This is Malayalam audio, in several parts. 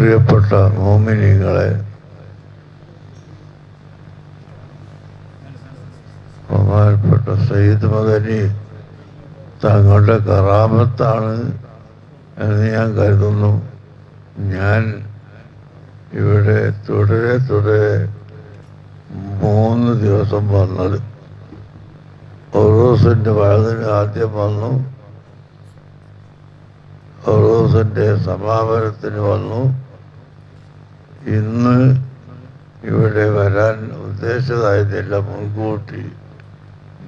പ്രിയപ്പെട്ട മോമിനികളെ, ബഹുമാനപ്പെട്ട സയ്യിദ് മദനി തങ്ങളുടെ കറാമത്താണ് എന്ന് ഞാൻ കരുതുന്നു. ഞാൻ ഇവിടെ തുടരെ 3 ദിവസം വന്നത്. ഒറൂസിൻ്റെ വയതിന് ആദ്യം വന്നു, ഒറൂസിൻ്റെ സമാപനത്തിന് വന്നു. ഇന്ന് ഇവിടെ വരാൻ ഉദ്ദേശിച്ചതായിരുന്നില്ല മുൻകൂട്ടി.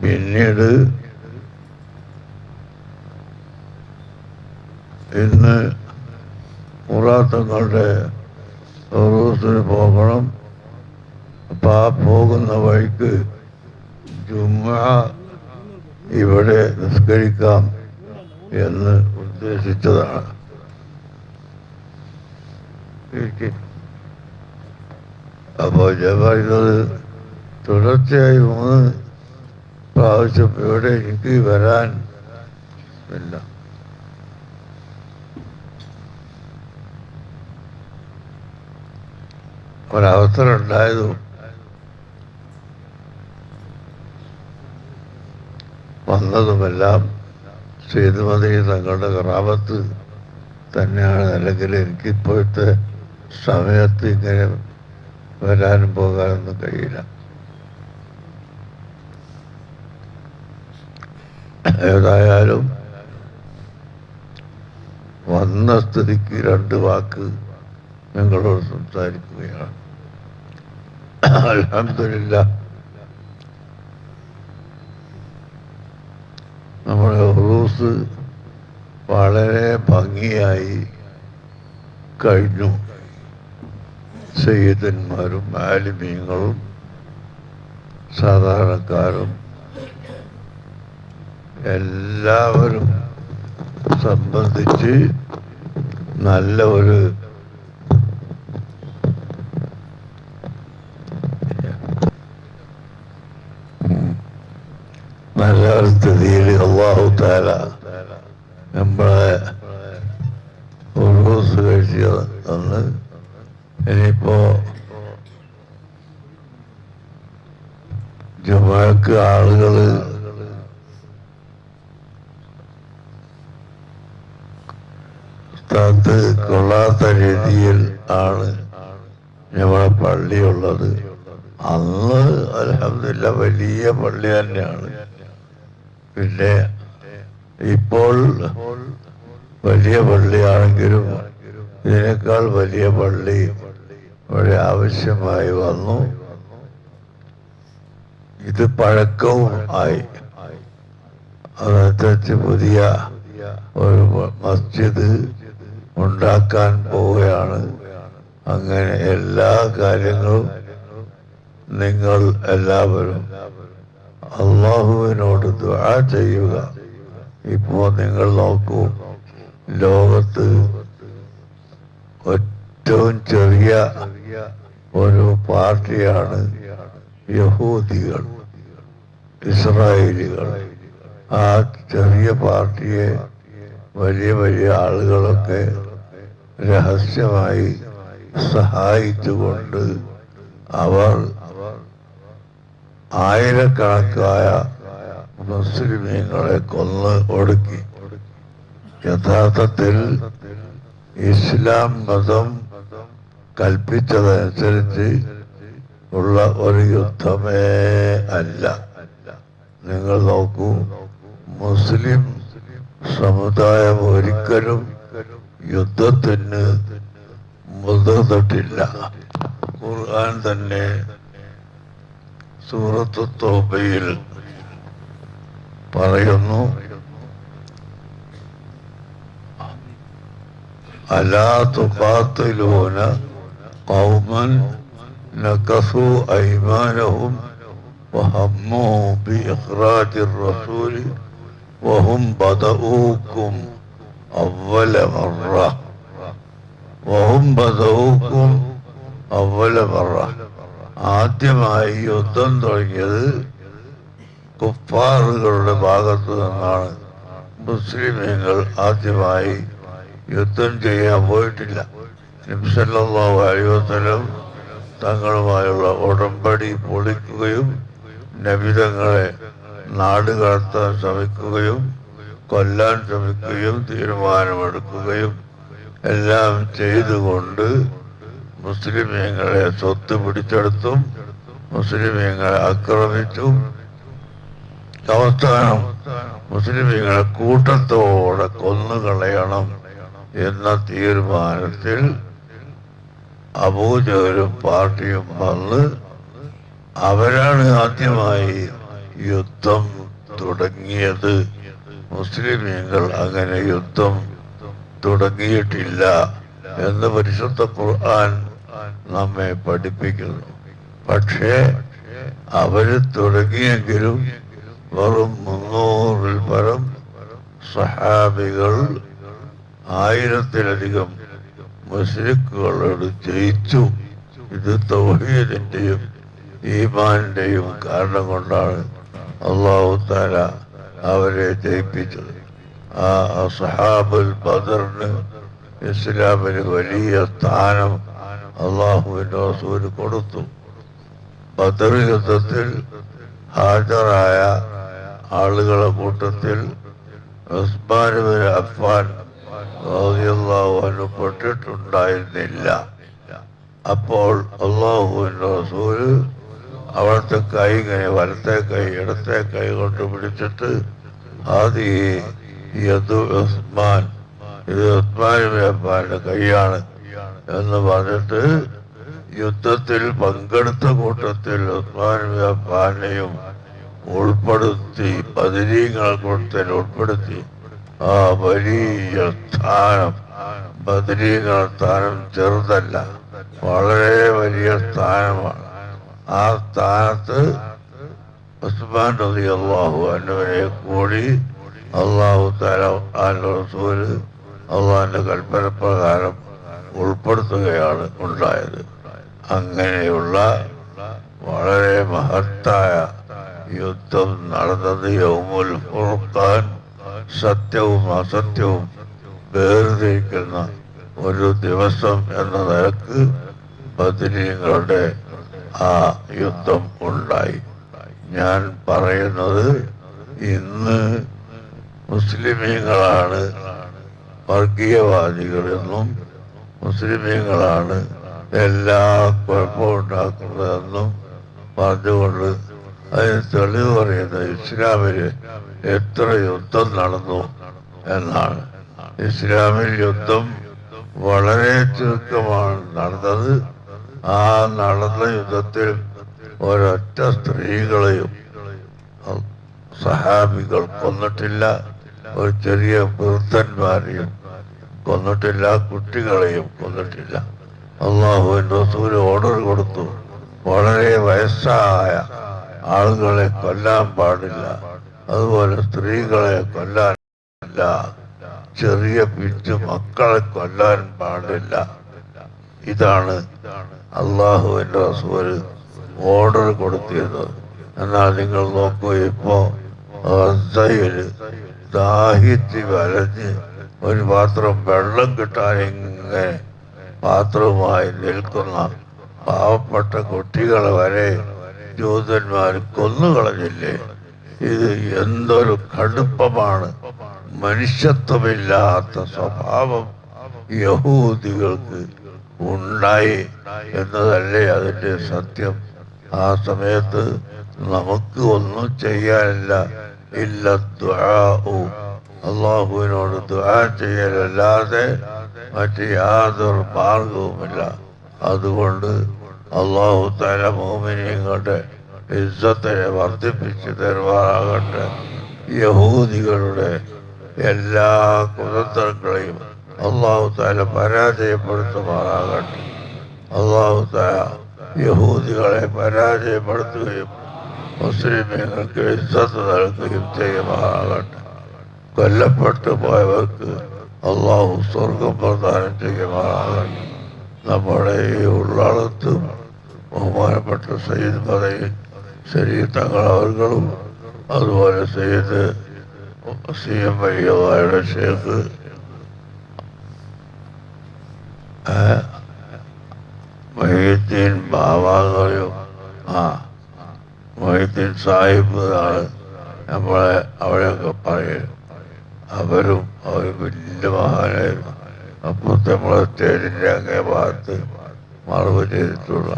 പിന്നീട് ഇന്ന് മുറാത്തങ്ങളുടെ ഒറൂസിന് പോകണം. അപ്പം ആ പോകുന്ന വഴിക്ക് ജുമുഅ ഇവിടെ നിസ്കരിക്കാം എന്ന് ഉദ്ദേശിച്ചതാണ്. അപ്പോൾ ഞാൻ പറയുന്നത്, തുടർച്ചയായി 3 പ്രാവശ്യം ഇവിടെ എനിക്ക് വരാൻ ഇല്ല. ഒരവസരം ഉണ്ടായതും വന്നതുമെല്ലാം സയ്യിദ് തങ്ങളുടെ കറാമത്ത് തന്നെയാണ്. അല്ലെങ്കിൽ എനിക്കിപ്പോഴത്തെ സമയത്ത് ഇങ്ങനെ വരാനും പോകാനൊന്നും കഴിയില്ല. ഏതായാലും വന്ന സ്ഥിതിക്ക് 2 വാക്ക് ഞങ്ങളോട് സംസാരിക്കുകയാണ്. അൽഹംദുലില്ലാഹ്, നമ്മുടെ ഉറൂസ് വളരെ ഭംഗിയായി കഴിഞ്ഞു. സയ്യിദന്മാരും ആലിമീങ്ങളും സാധാരണക്കാരും എല്ലാവരും സംബന്ധിച്ച് നല്ല ഒരു സ്ഥിതിയിൽ അല്ലാഹു തആല നമ്മളെ ഉറൂസ് കഴിച്ച് തന്ന് ഇനിയിപ്പോ ജുമുഅക്ക് ആളുകൾ സ്ഥലത്ത് കൊള്ളാത്ത രീതിയിൽ ആണ് നമ്മളെ പള്ളിയുള്ളത്. അന്ന് അൽഹംദുലില്ലാഹ് വലിയ പള്ളി തന്നെയാണ്. പിന്നെ ഇപ്പോൾ വലിയ പള്ളിയാണെങ്കിലും ഇതിനേക്കാൾ വലിയ പള്ളി ഇവിടെ ആവശ്യമായി വന്നു. ഇത് പഴക്കവും ആയി. അതനുസരിച്ച് പുതിയ ഒരു മസ്ജിദ് ഉണ്ടാക്കാൻ പോവുകയാണ്. അങ്ങനെ എല്ലാ കാര്യങ്ങളും നിങ്ങൾ എല്ലാവരും അള്ളാഹുവിനോട് ദുആ ചെയ്യുക. ഇപ്പോൾ നിങ്ങൾ നോക്കൂ, ലോകത്ത് ഏറ്റവും ചെറിയ ഒരു പാർട്ടിയാണ് യഹൂദികൾ, ഇസ്രായേലികൾ. ആ ചെറിയ പാർട്ടിയെ വലിയ ആളുകളൊക്കെ രഹസ്യമായി സഹായിച്ചുകൊണ്ട് അവർ ആയിരക്കണക്കായ മുസ്ലിമീങ്ങളെ കൊന്ന് ഒടുക്കി. യഥാർത്ഥത്തിൽ ഇസ്ലാം മതം കൽപ്പിച്ചതനുസരിച്ച് ഉള്ള ഒരു യുദ്ധമേ അല്ല. നിങ്ങൾ നോക്കൂ, മുസ്ലിം സമുദായം ഒരിക്കലും യുദ്ധത്തിന് മുതിർന്നിട്ടില്ല. ഖുർആൻ തന്നെ സൂറത്തു തൗബയിൽ പറയുന്നു, അലാ തുഖാതിലൂന ഖൗമൻ നകസു അയ്മാനഹും വഹമ്മൂ ബിഇഖ്റാജിർ റസൂലി വഹും ബദഊകും അവ്വല മറ ആദ്യമായി യുദ്ധം തുടങ്ങിയത് കുഫാറുകളുടെ ഭാഗത്തു നിന്നാണ്. മുസ്ലിമീങ്ങൾ ആദ്യമായി യുദ്ധം ചെയ്യാൻ പോയിട്ടില്ല. നബി സല്ലല്ലാഹു അലൈഹി വസല്ലം തങ്ങളുമായുള്ള ഉടമ്പടി പൊളിക്കുകയും നബി തങ്ങളെ നാട് കടത്താൻ ശ്രമിക്കുകയും കൊല്ലാൻ ശ്രമിക്കുകയും തീരുമാനമെടുക്കുകയും എല്ലാം ചെയ്തുകൊണ്ട് മുസ്ലിമീങ്ങളെ സ്വത്ത് പിടിച്ചെടുത്തും മുസ്ലിമീങ്ങളെ ആക്രമിച്ചും അവസാനം മുസ്ലിമീങ്ങളെ കൂട്ടത്തോടെ കൊന്നുകളയണം എന്ന തീരുമാനത്തിൽ അബൂജഹലും പാർട്ടിയും വന്ന് അവരാണ് ആദ്യമായി യുദ്ധം തുടങ്ങിയത്. മുസ്ലിമീങ്ങൾ അങ്ങനെ യുദ്ധം തുടങ്ങിയിട്ടില്ല എന്ന് പരിശുദ്ധ ഖുർആൻ നമ്മെ പഠിപ്പിക്കുന്നു. പക്ഷേ അവര് തുടങ്ങിയെങ്കിലും വെറും 300-ൽ പരം സഹാബികൾ 1000-ലധികം മുശ്രിക്കുകളോട് ജയിച്ചു. ഇത് തൗഹീദിന്റെയും ഈമാനിന്റെയും കാരണം കൊണ്ടാണ് അല്ലാഹു തആല അവരെ ജയിപ്പിച്ചത്. ആ അസ്ഹാബുൽ ബദറിന് ഇസ്ലാമിന് വലിയ സ്ഥാനം അല്ലാഹുവിന്റെ റസൂൽ കൊടുത്തു. ബദർ യുദ്ധത്തിൽ ഹാജരായ ആളുകളുടെ കൂട്ടത്തിൽ ഉസ്മാൻ ഇബ്നു അഫ്ഫാൻ റളിയല്ലാഹു അൻഹു പെട്ടിട്ടുണ്ടായിരുന്നില്ല. അപ്പോൾ അല്ലാഹുവിന്റെ റസൂൽ അവിടുത്തെ കൈ ഇങ്ങനെ വലത്തെ കൈ ഇടത്തെ കൈ കൊണ്ട് പിടിച്ചിട്ട് ആദി യദു ഉസ്മാൻ, ഇത് ഉസ്മാൻ ഇബ്നു അഫ്ഫാന്റെ കൈയാണ് എന്ന് പറഞ്ഞിട്ട് യുദ്ധത്തിൽ പങ്കെടുത്ത കൂട്ടത്തിൽ ഉസ്മാൻ ഇബ്നു അഫ്ഫാനെയും ഉൾപ്പെടുത്തി, ബദരീങ്ങളെ കൂട്ടത്തിൽ ഉൾപ്പെടുത്തി. ആ വലിയ സ്ഥാനം, ബദരീങ്ങളുടെ സ്ഥാനം ചെറുതല്ല, വളരെ വലിയ സ്ഥാനമാണ്. ആ സ്ഥാനത്ത് ഉസ്മാൻ റളിയല്ലാഹു അൻഹുവിനെ കൂടി അല്ലാഹു തആല റസൂല് അള്ളാഹിന്റെ കൽപ്പന പ്രകാരം ഉൾപ്പെടുത്തുകയാണ് ഉണ്ടായത്. അങ്ങനെയുള്ള വളരെ മഹത്തായ യുദ്ധം നടന്നത് യൗമുൽ ഫുർഖാൻ, സത്യവും അസത്യവും വേർതിരിക്കുന്ന ഒരു ദിവസം എന്ന നിലക്ക് ബദരീങ്ങളുടെ ആ യുദ്ധം ഉണ്ടായി. ഞാൻ പറയുന്നത് ഇന്ന് മുസ്ലിമീങ്ങളാണ് വർഗീയവാദികളെന്നും മുസ്ലിമീങ്ങളാണ് എല്ലാ കുഴപ്പവും ഉണ്ടാക്കുന്നതെന്നും പറഞ്ഞുകൊണ്ട് അതിന് തെളിവ് പറയുന്നത് ഇസ്ലാമിൽ എത്ര യുദ്ധം നടന്നു എന്നാണ്. ഇസ്ലാമിൽ യുദ്ധം വളരെ ചുരുക്കമാണ് നടന്നത്. ആ നടന്ന യുദ്ധത്തിൽ ഒരൊറ്റ സ്ത്രീകളെയും സഹാബികൾ കൊന്നിട്ടില്ല, ഒരു ചെറിയ വൃദ്ധന്മാരെയും കൊന്നിട്ടില്ല, കുട്ടികളെയും കൊന്നിട്ടില്ല. അല്ലാഹുവിന്റെ റസൂൽ ഓർഡർ കൊടുത്തു, വളരെ വയസ്സായ ആളുകളെ കൊല്ലാൻ പാടില്ല, അതുപോലെ സ്ത്രീകളെ കൊല്ലാനില്ല, ചെറിയ പിഞ്ചു മക്കളെ കൊല്ലാൻ പാടില്ല. ഇതാണ് അല്ലാഹുവിന്റെ റസൂൽ ഓർഡർ കൊടുത്തിരുന്നത്. എന്നാൽ നിങ്ങൾ നോക്കൂ, ഇപ്പോ ഗസയിൽ ദാഹിച്ച് വലഞ്ഞ് ഒരു പാത്രം വെള്ളം കിട്ടാൻ ഇങ്ങനെ പാത്രവുമായി നിൽക്കുന്ന പാവപ്പെട്ട കുട്ടികളെ വരെ ജൂതന്മാർ കൊന്നുകളഞ്ഞില്ലേ? ഇത് എന്തൊരു കടുപ്പമാണ്! മനുഷ്യത്വമില്ലാത്ത സ്വഭാവം യഹൂദികൾക്ക് ഉണ്ടായി എന്നതല്ലേ അതിൻ്റെ സത്യം. ആ സമയത്ത് നമുക്ക് ഒന്നും ചെയ്യാനില്ല, ഇല്ല ദുആഉ, അള്ളാഹുവിനോട് ദുആ ചെയ്യലല്ലാതെ മറ്റ് യാതൊരു മാർഗവുമില്ല. അതുകൊണ്ട് അല്ലാഹു തആല മുഅ്മിനീങ്ങളുടെ ഇസ്സത്തിനെ വർദ്ധിപ്പിച്ച് തരുമാറാകട്ടെ. യഹൂദികളുടെ എല്ലാ കുതന്ത്രങ്ങളെയും അല്ലാഹു തആല പരാജയപ്പെടുത്തുമാറാകട്ടെ. അല്ലാഹു തആല യഹൂദികളെ പരാജയപ്പെടുത്തുകയും മുസ്ലിമീങ്ങൾക്ക് ഇസ്സത്ത് നൽകുകയും ചെയ്യുമാറാകട്ടെ. കൊല്ലപ്പെട്ടു പോയവർക്ക് അല്ലാഹു സ്വർഗം പ്രദാനം ചെയ്യുമാറാകട്ടെ. നമ്മുടെ ഈ ഉള്ളടത്തും ബഹുമാനപ്പെട്ട സയ്യിദ് പറയും ശരീർ തങ്ങളവർകളും അതുപോലെ സയ്യിദ് CM വലിയവായുടെ ഷേഖ് ഭാഗവും ആ മൊയ്തീൻ സാഹിബ് ആണ് നമ്മളെ അവിടെയൊക്കെ പറയും. അവർ വലിയ മഹാനായിരുന്നു. അപ്പുറത്തെ നമ്മളെ സ്റ്റേജിൻ്റെ അങ്ങേ ഭാഗത്ത് മറവ് ചെയ്തിട്ടുള്ള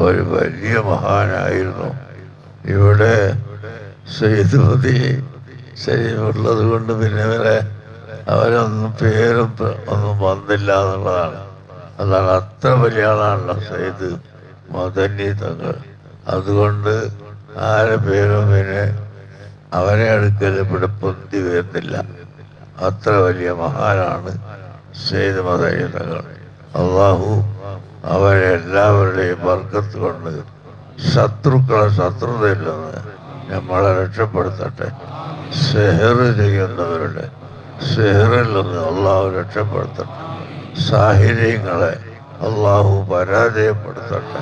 ഒരു വലിയ മഹാനായിരുന്നു. ഇവിടെ സെയ്തുമതി ശരീരമുള്ളത് കൊണ്ട് പിന്നെ വരെ അവരൊന്നും പേരും ഒന്നും വന്നില്ല എന്നുള്ളതാണ്. അതാണ് അത്ര വലിയ ആളാണല്ലോ സെയ്ദ് മദനി തങ്ങൾ. അതുകൊണ്ട് ആരെ പേരും പിന്നെ അവരെ അടുക്കൽ ഇവിടെ പൊന്തി വരുന്നില്ല. അത്ര വലിയ മഹാനാണ് സെയ്ദ് മദനി തങ്ങൾ. അള്ളാഹു അവരെ എല്ലാവരുടെയും ബർക്കത്ത് കൊണ്ട് ശത്രുക്കളെ ശത്രുതയിൽ നിന്ന് നമ്മളെ രക്ഷപ്പെടുത്തട്ടെ. സെഹർ ചെയ്യുന്നവരുടെ സെഹറിൽ നിന്ന് അള്ളാഹു രക്ഷപ്പെടുത്തട്ടെ. സാഹിര്യങ്ങളെ അള്ളാഹു പരാജയപ്പെടുത്തട്ടെ.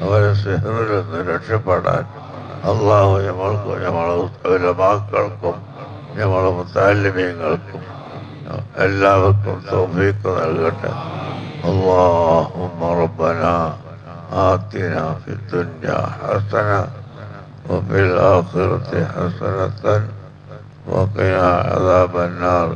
അവരെ സെഹറിൽ നിന്ന് രക്ഷപ്പെടാൻ അള്ളാഹു നമ്മൾക്കും നമ്മളെ ഉലമാക്കൾക്കും നമ്മളെ മുത്തഅല്ലിമീങ്ങൾക്കും എല്ലാവർക്കും തൗഫീഖ് നൽകട്ടെ. اللهم ربنا آتنا في الدنيا حسنة وفي الآخرة حسنة وقنا عذاب النار.